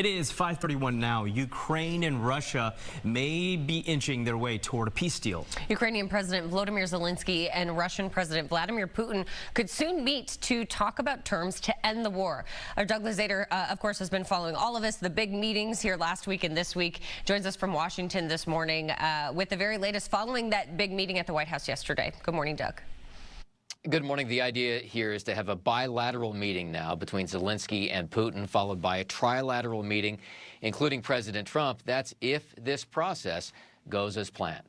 It is 5:31 now. Ukraine and Russia may be inching their way toward a peace deal. Ukrainian President Volodymyr Zelenskyy and Russian President Vladimir Putin could soon meet to talk about terms to end the war. Our Doug Luzader, of course, has been following all of us, the big meetings here last week and this week. Joins us from Washington this morning with the very latest following that big meeting at the White House yesterday. Good morning, Doug. Good morning. The idea here is to have a bilateral meeting now between Zelenskyy and Putin, followed by a trilateral meeting, including President Trump. That's if this process goes as planned.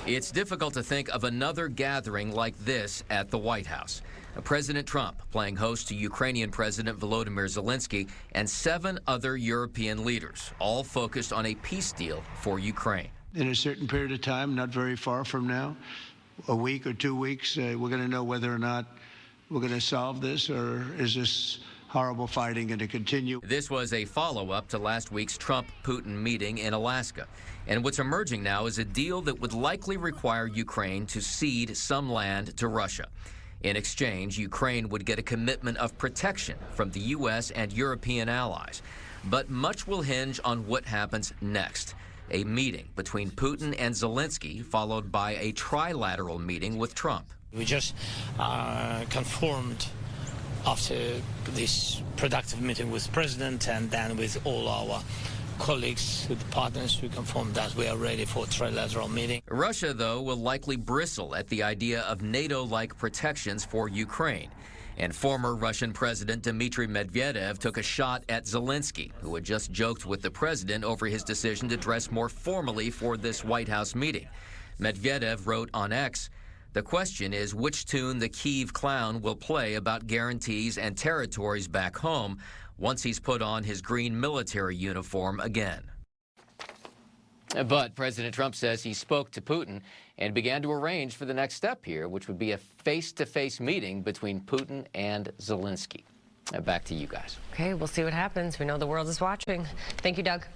It's difficult to think of another gathering like this at the White House. President Trump playing host to Ukrainian President Volodymyr Zelenskyy and 7 other European leaders, all focused on a peace deal for Ukraine. In a certain period of time, not very far from now, a week or 2 weeks, we're going to know whether or not we're going to solve this, or is this horrible fighting going to continue. This was a follow-up to last week's Trump-Putin meeting in Alaska. And what's emerging now is a deal that would likely require Ukraine to cede some land to Russia. In exchange, Ukraine would get a commitment of protection from the U.S. and European allies. But much will hinge on what happens next. A meeting between Putin and Zelenskyy, followed by a trilateral meeting with Trump. We just confirmed after this productive meeting with the President and then with all our colleagues, with the partners, we confirmed that we are ready for a trilateral meeting. Russia, though, will likely bristle at the idea of NATO-like protections for Ukraine. And former Russian President Dmitry Medvedev took a shot at Zelenskyy, who had just joked with the president over his decision to dress more formally for this White House meeting. Medvedev wrote on X, "The question is which tune the Kyiv clown will play about guarantees and territories back home once he's put on his green military uniform again." But President Trump says he spoke to Putin and began to arrange for the next step here, which would be a face-to-face meeting between Putin and Zelenskyy. Back to you guys. Okay, we'll see what happens. We know the world is watching. Thank you, Doug.